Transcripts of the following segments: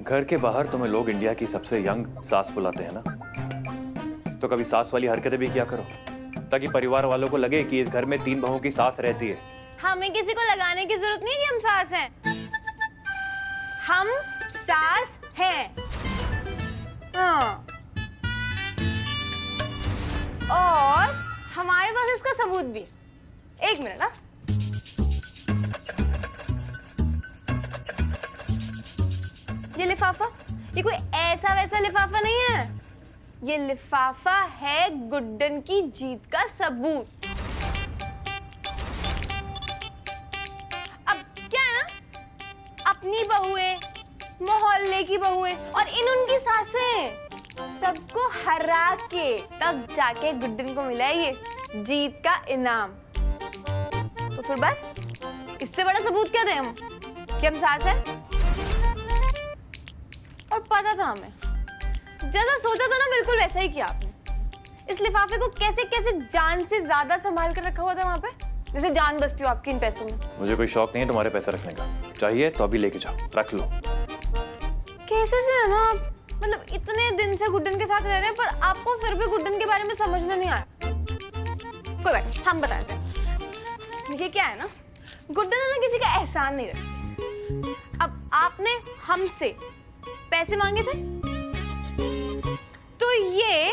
घर के बाहर तुम्हें लोग इंडिया की सबसे यंग सास बुलाते हैं ना, तो कभी सास वाली हरकतें भी किया करो, ताकि परिवार वालों को लगे कि इस घर में 3 बहुओं की सास रहती है। हमें किसी को लगाने की जरूरत नहीं है कि हम सास हैं। हम सास हैं। हाँ। और हमारे पास इसका सबूत भी है। 1 मिनट ना। ये लिफाफा, ये कोई ऐसा वैसा लिफाफा नहीं है। ये लिफाफा है गुड्डन की जीत का सबूत। अब क्या है ना, अपनी बहुएं, मोहल्ले की बहुएं और उनकी सासें, सबको हरा के तब जाके गुड्डन को मिला है ये जीत का इनाम। तो फिर बस इससे बड़ा सबूत क्या दें हम कि हम सास हैं? और पता था हमें, जैसा सोचा था ना बिल्कुल वैसा ही किया आपने। इस लिफाफे को कैसे कैसे जान से ज्यादा संभाल कर रखा हुआ था वहाँ पे, जैसे जान बसती हो आपकी इन पैसों में। मुझे कोई शौक नहीं है तुम्हारे पैसे रखने का, चाहिए तो अभी लेके जाओ, रख लो। कैसे से है ना, मतलब इतने दिन से गुड्डन के साथ रह रहे हैं पर आपको फिर भी गुड्डन के बारे में समझ में नहीं आया। कोई बात नहीं, हम बताते हैं। देखिए क्या है ना, गुड्डन है ना किसी का एहसान नहीं रखती। अब आपने हमसे पैसे मांगे थे, तो ये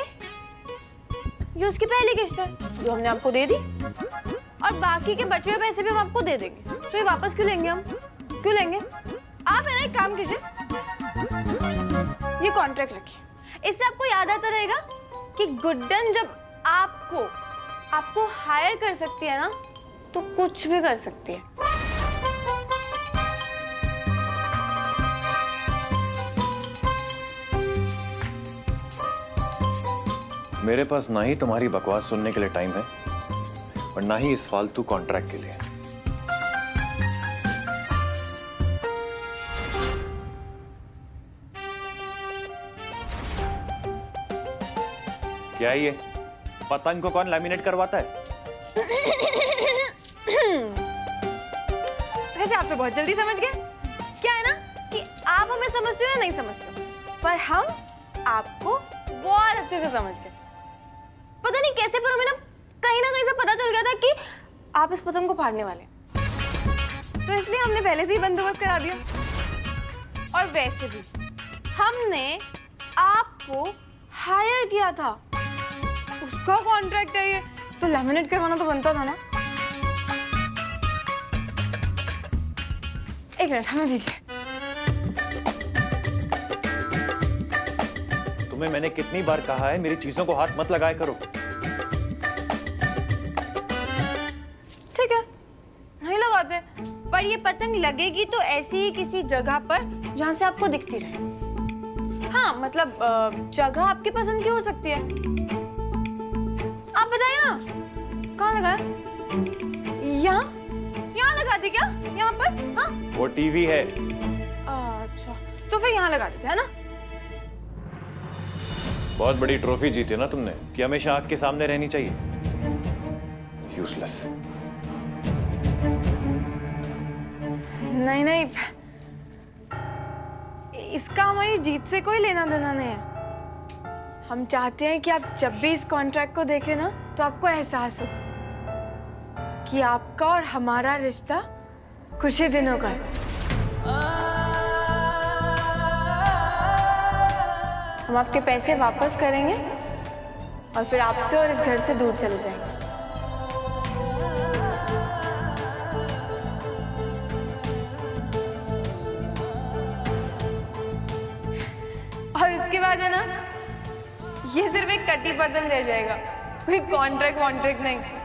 उसकी पहली किस्त है जो हमने आपको दे दी, और बाकी के बचे हुए पैसे भी हम आपको दे देंगे। तो ये वापस क्यों लेंगे हम? क्यों लेंगे? आप है ना एक काम कीजिए, ये कॉन्ट्रैक्ट रखिए। इससे आपको याद आता रहेगा कि गुड्डन जब आपको हायर कर सकती है ना, तो कुछ भी कर सकती है। मेरे पास ना ही तुम्हारी बकवास सुनने के लिए टाइम है और ना ही इस फालतू कॉन्ट्रैक्ट के लिए। क्या है ये? पतंग को कौन लैमिनेट करवाता है? वैसे आप तो बहुत जल्दी समझ गए। क्या है ना कि आप हमें समझते हो या नहीं समझते हो, पर हम आपको बहुत अच्छे से समझ गए। पता नहीं कैसे, पर हमें ना कहीं से पता चल गया था कि आप इस पतंग को फाड़ने वाले हैं। तो इसलिए हमने पहले से ही बंदोबस्त करा दिया। और वैसे भी हमने आपको हायर किया था, उसका कॉन्ट्रैक्ट है ये, तो लैमिनेट करवाना तो बनता था ना। 1 मिनट हमें दीजिए। तुम्हें मैंने कितनी बार कहा है मेरी चीजों को हाथ मत लगाया करो। ठीक है, नहीं लगाते, पर ये पतंग लगेगी तो ऐसी ही किसी जगह पर जहां से आपको दिखती रहे। हाँ मतलब जगह आपकी पसंद की हो सकती है। आप बताइए ना, कहाँ लगाए? यहाँ लगा दी क्या? यहाँ पर? हाँ वो टीवी है। अच्छा, तो फिर यहाँ लगा देते हैं ना। बहुत बड़ी ट्रॉफी जीती ना तुमने कि हमेशा आग के सामने रहनी चाहिए। यूजलेस। नहीं, इसका हमारी जीत से कोई लेना देना नहीं है। हम चाहते हैं कि आप जब भी इस कॉन्ट्रैक्ट को देखें ना, तो आपको एहसास हो कि आपका और हमारा रिश्ता कुछ ही दिनों का है। हम आपके पैसे वापस करेंगे और फिर आपसे और इस घर से दूर चले जाएंगे। और इसके बाद है ना, ये सिर्फ एक कटी पतंग रह जाएगा, कोई कॉन्ट्रैक्ट नहीं।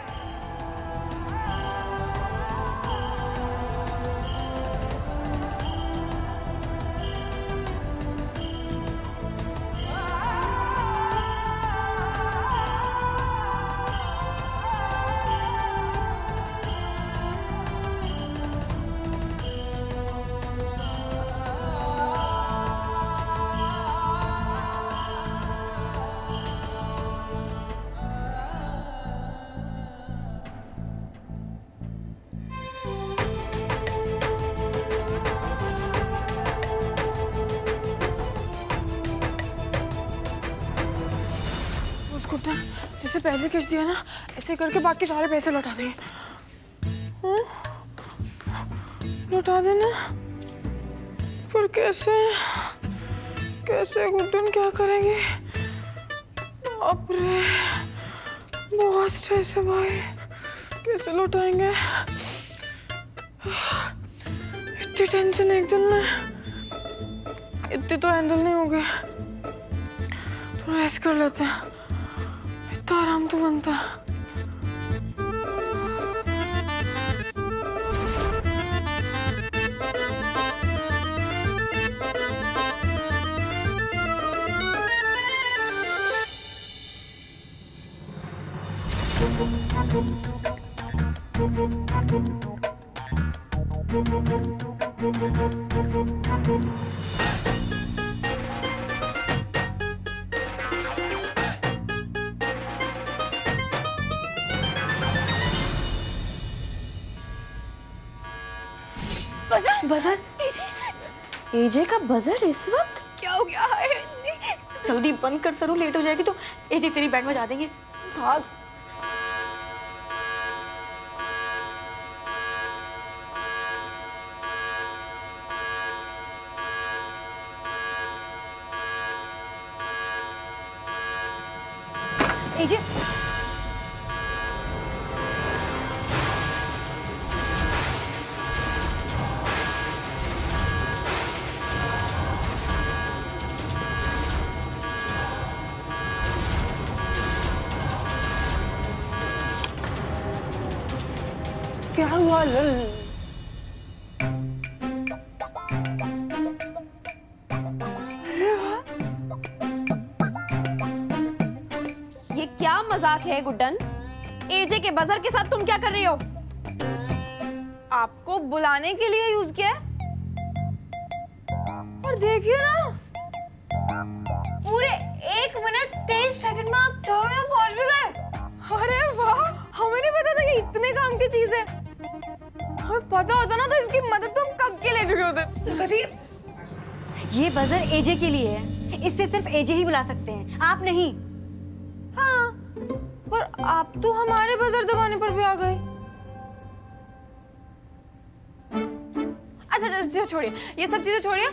जैसे पहले किस्त दिया ना, ऐसे करके बाकी सारे पैसे लौटा देंगे। लौटा देना, पर कैसे कैसे गुड्डन क्या करेंगे? बाप रे, बहुत स्ट्रेस है भाई, कैसे लौटाएंगे? इतनी टेंशन एक दिन में, इतनी तो हैंडल नहीं होगी। तो रेस्ट कर लेते हैं, इतना आराम तो बनता है। बजर? एजे का बजर इस वक्त? क्या हो गया है? जल्दी बंद कर, सरू लेट हो जाएगी तो एजे तेरी बैंड बजा देंगे। भाग। एजे क्या हुआ? ये क्या मजाक है गुड्डन? एजे के बजर के साथ तुम क्या कर रही हो? आपको बुलाने के लिए यूज किया है। और देखिए ना, पूरे 1 मिनट 23 सेकंड में आप चारों यहाँ पहुंच भी गए। अरे वाह, हमें नहीं पता था कि इतने काम की चीज है। हमें पता होता ना तो इसकी मदद तो हम कब के ले चुके होते। कभी ये बजर एजे के लिए है, इससे सिर्फ एजे ही बुला सकते हैं, आप नहीं। हाँ, पर आप तो हमारे बजर दबाने पर भी आ गए। अच्छा छोड़िए, ये सब चीजें छोड़िए।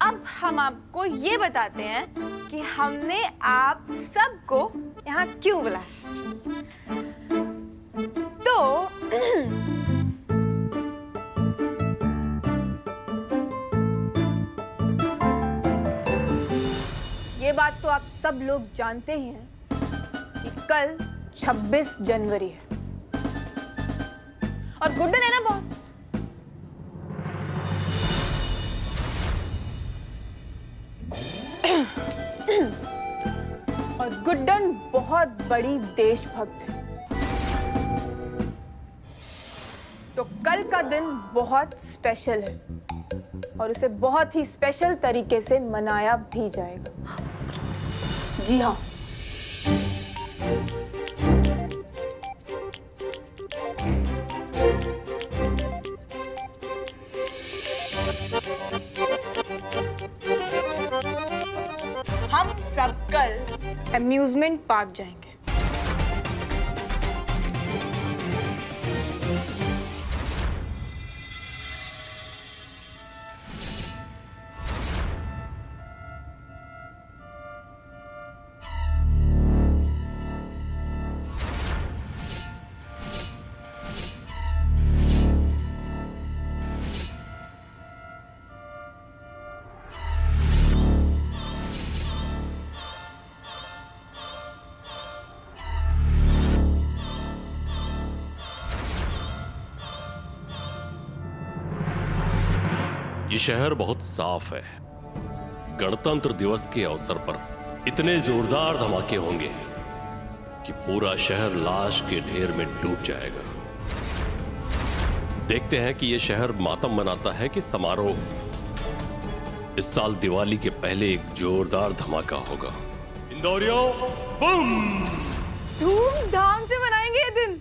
अब हम आपको ये बताते हैं कि हमने आप सबको यहाँ क्यों बुलाया। तो ये बात तो आप सब लोग जानते ही हैं कि कल 26 जनवरी है और गुड्डन है ना बहुत। और गुड्डन बहुत बड़ी देशभक्त है, तो कल का दिन बहुत स्पेशल है और उसे बहुत ही स्पेशल तरीके से मनाया भी जाएगा। जी हाँ, हम सब कल अम्यूजमेंट पार्क जाएंगे। ये शहर बहुत साफ है। गणतंत्र दिवस के अवसर पर इतने जोरदार धमाके होंगे कि पूरा शहर लाश के ढेर में डूब जाएगा। देखते हैं कि ये शहर मातम मनाता है कि समारोह। इस साल दिवाली के पहले एक जोरदार धमाका होगा। इंदौरियों, बूम! धूमधाम से मनाएंगे ये दिन,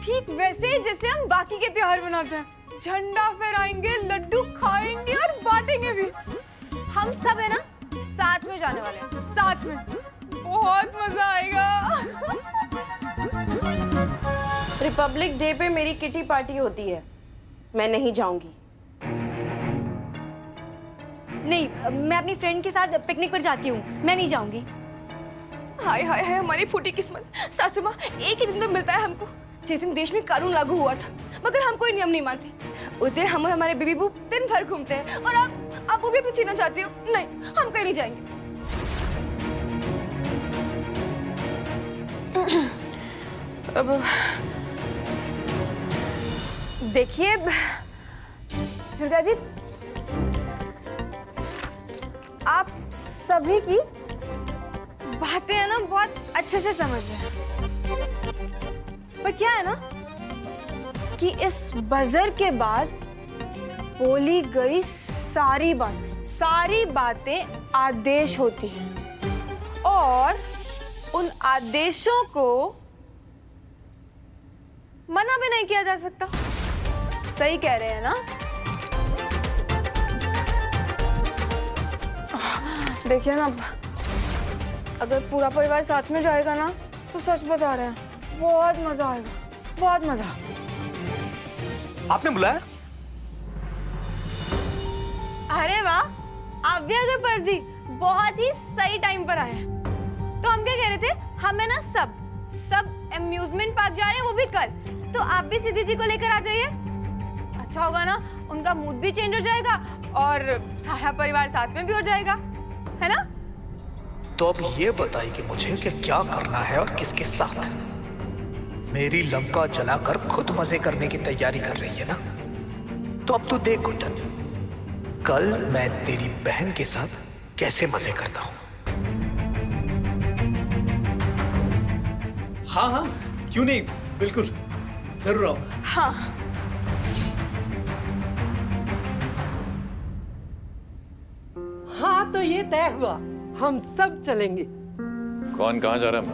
ठीक वैसे ही जैसे हम बाकी के त्योहार मनाते हैं। झंडा फहराएंगे, लड्डू खाएंगे और बांटेंगे भी। हम सब है ना साथ में जाने वाले हैं, साथ में। बहुत मजा आएगा। रिपब्लिक डे पे मेरी किटी पार्टी होती है, मैं नहीं जाऊंगी। नहीं, मैं अपनी फ्रेंड के साथ पिकनिक पर जाती हूँ, मैं नहीं जाऊंगी। हाय हाय हाय, हमारी फूटी किस्मत। सासू माँ, एक ही दिन तो मिलता है हमको जिस दिन देश में कानून लागू हुआ था, मगर हम कोई नियम नहीं मानते। उस दिन हम और हमारे बेबी बू दिन भर घूमते हैं, और आप वो भी अपनी छीनना चाहती हो? नहीं, हम कहीं नहीं जाएंगे। अब देखिए दुर्गा जी, आप सभी की बातें है ना बहुत अच्छे से समझ रहे हैं, पर क्या है ना कि इस बजर के बाद बोली गई सारी बातें आदेश होती हैं, और उन आदेशों को मना भी नहीं किया जा सकता। सही कह रहे हैं ना? देखिए ना, अगर पूरा परिवार साथ में जाएगा ना तो सच बता रहे हैं बहुत मजा आएगा, बहुत मजा। आपने बुलाया? अरे वाह, आप भी अगर पर जी बहुत ही सही टाइम पर आए हैं। तो हम क्या कह रहे थे, हमें ना सब अम्यूजमेंट पार्क जा रहे हैं, वो भी कल। तो आप भी सिद्धि जी को लेकर आ जाइए, अच्छा होगा ना, उनका मूड भी चेंज हो जाएगा और सारा परिवार साथ में भी हो जाएगा, है ना? तो अब ये बताइए कि मुझे क्या करना है और किसके साथ। मेरी लंका जलाकर खुद मजे करने की तैयारी कर रही है ना, तो अब तू देख गुड्डन, कल मैं तेरी बहन के साथ कैसे मजे करता हूँ। हाँ हाँ, क्यों नहीं, बिल्कुल जरूर आओ। हाँ। हाँ, तो ये तय हुआ, हम सब चलेंगे। कौन कहाँ जा रहा है?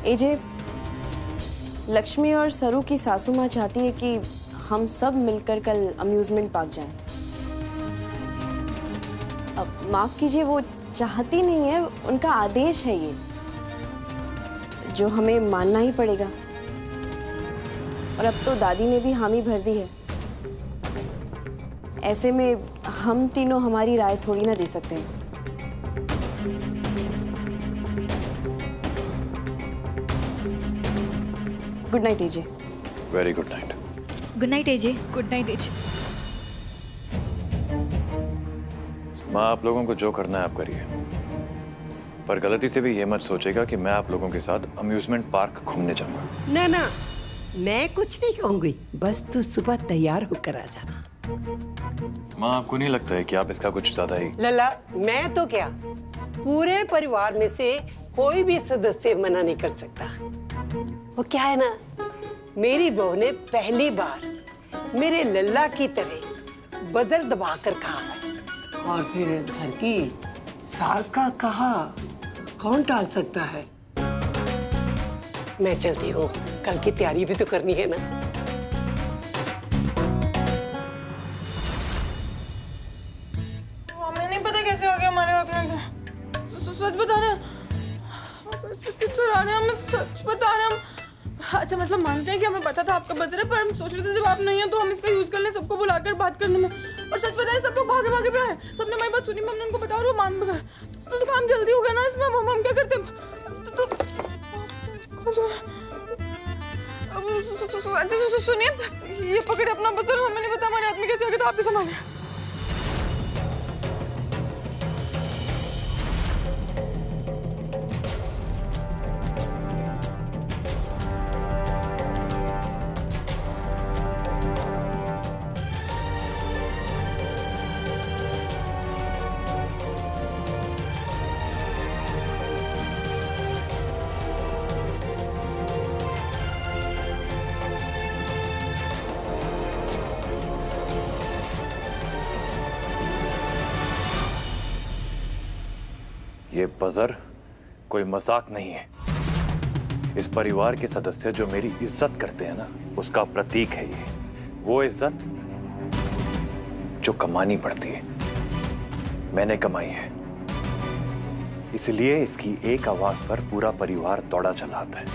एजे, लक्ष्मी और सरू की सासू माँ चाहती है कि हम सब मिलकर कल अम्यूजमेंट पार्क जाएं। अब माफ कीजिए, वो चाहती नहीं है, उनका आदेश है ये, जो हमें मानना ही पड़ेगा। और अब तो दादी ने भी हामी भर दी है, ऐसे में हम तीनों हमारी राय थोड़ी ना दे सकते हैं। Good night AJ. Very good night. Good night AJ. Good night AJ. माँ, आप लोगों को जो करना है आप करिए, पर गलती से भी ये मत सोचेगा कि मैं आप लोगों के साथ अम्यूजमेंट पार्क घूमने जाऊंगा। ना ना, मैं कुछ नहीं कहूंगी, बस तू सुबह तैयार होकर आ जाना। माँ, आपको नहीं लगता है कि आप इसका कुछ ज्यादा ही? लला, मैं तो क्या, पूरे परिवार में से कोई भी सदस्य मना नहीं कर सकता। वो क्या है ना, मेरी बहू ने पहली बार मेरे लल्ला की तरह बजर दबाकर कहा है, और फिर घर की सास का कहा कौन टाल सकता है। मैं चलती हूँ, कल की तैयारी भी तो करनी है ना। हमें नहीं पता कैसे हो गया हमारे हाथ में। सच बता रहे हैं, हमें सच बता रहे हैं हम। अच्छा, मतलब मानते हैं कि हमें पता था आपका बजर है, पर हम सोच रहे थे जब आप नहीं है तो हम इसका यूज कर लें सबको बुलाकर बात करने में। और सच बताएं, सब लोग भागे भागे पे आए, सबने हमारी बात सुनी, हमने उनको बताया और वो मान भी गए। तो काम जल्दी हो गया ना इसमें। हम क्या करते हैं? अच्छा सुनिए, ये पकड़े अपना बजर, हमें नहीं पता हमारे आदमी कैसे हो गया, तो आप ही संभालिए। ये बजर कोई मजाक नहीं है। इस परिवार के सदस्य जो मेरी इज्जत करते हैं ना, उसका प्रतीक है ये। वो इज्जत जो कमानी पड़ती है मैंने कमाई है, इसलिए इसकी एक आवाज पर पूरा परिवार दौड़ा चला आता है।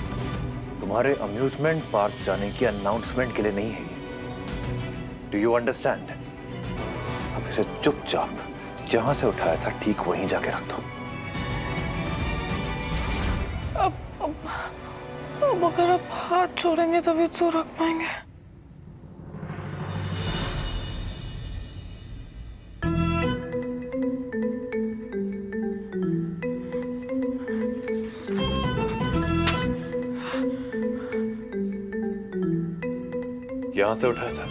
तुम्हारे अम्यूजमेंट पार्क जाने की अनाउंसमेंट के लिए नहीं है। Do you understand? अब इसे चुपचाप जहां से उठाया था ठीक वहीं जाके रख दो। अब अगर आप हाथ छोड़ेंगे तभी तो रख पाएंगे। यहां से उठाया था?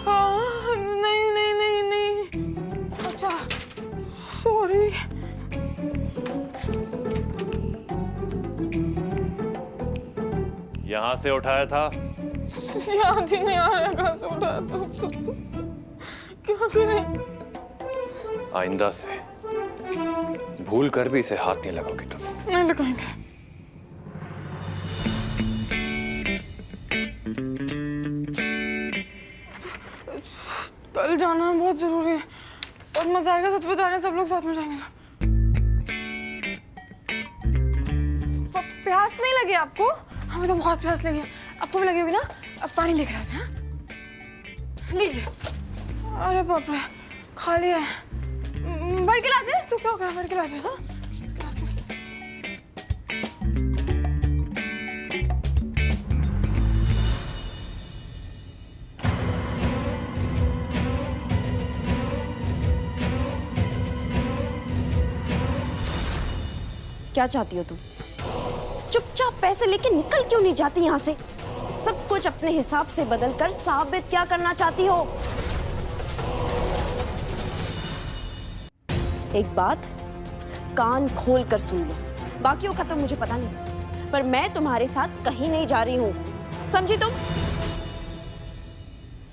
हाँ, नहीं नहीं नहीं नहीं। अच्छा, सॉरी। यहां से उठाया था? याद ही नहीं आ रहा कहाँ से उठाया था। क्या करें? आइंदा से भूल कर भी इसे हाथ नहीं लगाओगे तुम। नहीं लगाएंगे। कल जाना है, बहुत जरूरी है और मजा आएगा। सच बता रहे हैं, सब लोग साथ में जाएंगे। प्यास नहीं लगी आपको? हमें तो बहुत प्यास लगी है। आपको भी लगी होगी ना? अब पानी लेकर आते हैं। लीजिए। अरे बाप रे, खाली है। भर के लाते हैं? तो क्या हो गया, भर के लाते हैं। हाँ? क्या चाहती हो तुम? चुपचाप पैसे लेके निकल क्यों नहीं जाती यहाँ से? सब कुछ अपने हिसाब से बदलकर साबित क्या करना चाहती हो? एक बात कान खोल कर सुन लो, बाकियों का तो मुझे पता नहीं, पर मैं तुम्हारे साथ कहीं नहीं जा रही हूँ, समझी तुम?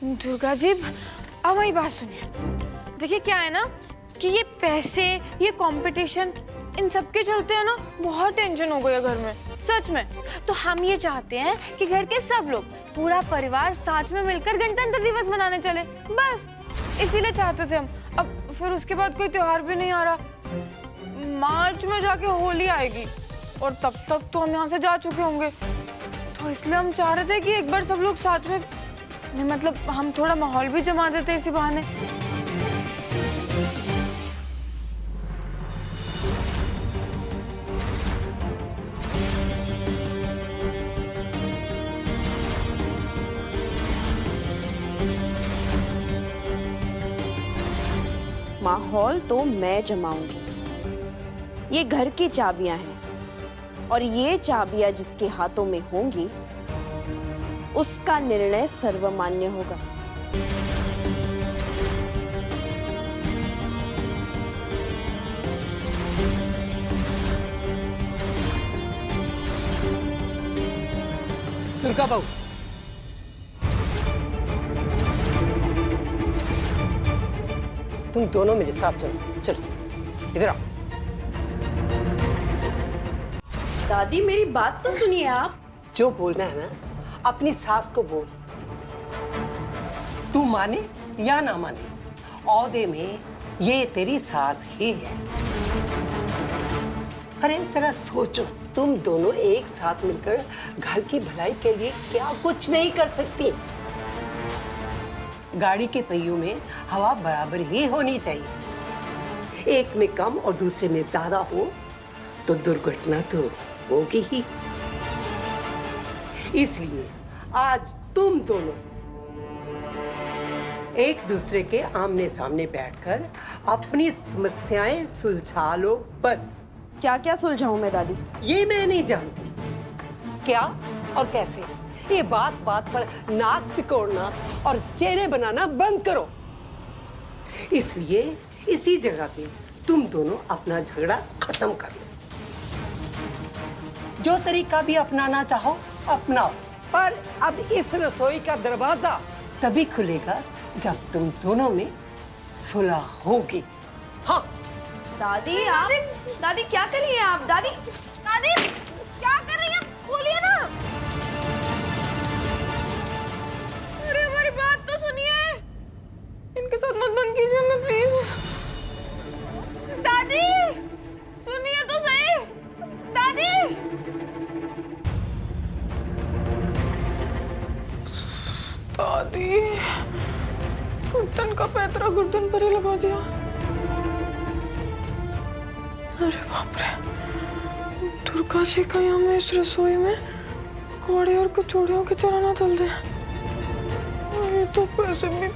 दुर्गा जी, अब हमारी बात सुनिए। देखिए क्या है ना कि ये पैसे, ये कंपटीशन, इन सब के चलते है ना बहुत टेंशन हो गई है घर में, सच में। तो हम ये चाहते हैं कि घर के सब लोग, पूरा परिवार साथ में मिलकर गणतंत्र दिवस मनाने चले, बस इसीलिए चाहते थे हम। अब फिर उसके बाद कोई त्योहार भी नहीं आ रहा। मार्च में जाके होली आएगी और तब तक तो हम यहाँ से जा चुके होंगे। तो इसलिए हम चाह रहे थे कि एक बार सब लोग साथ में, मतलब हम थोड़ा माहौल भी जमा देते इसी बहाने। माहौल तो मैं जमाऊंगी। ये घर की चाबियां हैं और ये चाबियां जिसके हाथों में होंगी उसका निर्णय सर्वमान्य होगा। दुर्गा बहू, तुम दोनों मेरे साथ चलो। चलो इधर आओ। दादी मेरी बात तो सुनिए आप। जो बोलना है ना अपनी सास को बोल। तू माने या ना माने, औहदे में ये तेरी सास ही है। अरे जरा सोचो, तुम दोनों एक साथ मिलकर घर की भलाई के लिए क्या कुछ नहीं कर सकती। गाड़ी के पहियों में हवा बराबर ही होनी चाहिए। एक में कम और दूसरे में ज्यादा हो तो दुर्घटना तो होगी ही। इसलिए आज तुम दोनों एक दूसरे के आमने सामने बैठकर अपनी समस्याएं सुलझा लो, बस। क्या क्या सुलझाऊं मैं दादी? ये मैं नहीं जानती क्या और कैसे। ये बात बात पर नाक सिकोड़ना और चेहरे बनाना बंद करो। इसलिए इसी जगह पे तुम दोनों अपना झगड़ा खत्म कर लो। जो तरीका भी अपनाना चाहो अपनाओ, पर अब इस रसोई का दरवाजा तभी खुलेगा जब तुम दोनों में सुलह होगी। हाँ दादी आप, दादी क्या कर रही हैं आप? दादी, दादी क्या कर रही हैं? खोलिए ना। अरे हमारी बात तो सुनिए। इनके साथ मत बंद कीजिए। दादी, गुड्डन का पैतरा गुड्डन पर ही लगा दिया। अरे बाप रे, दुर्गा जी का यहाँ में इस रसोई में कौड़े और कचौड़ियों की तरह ना तल दे। ये तो पैसे भी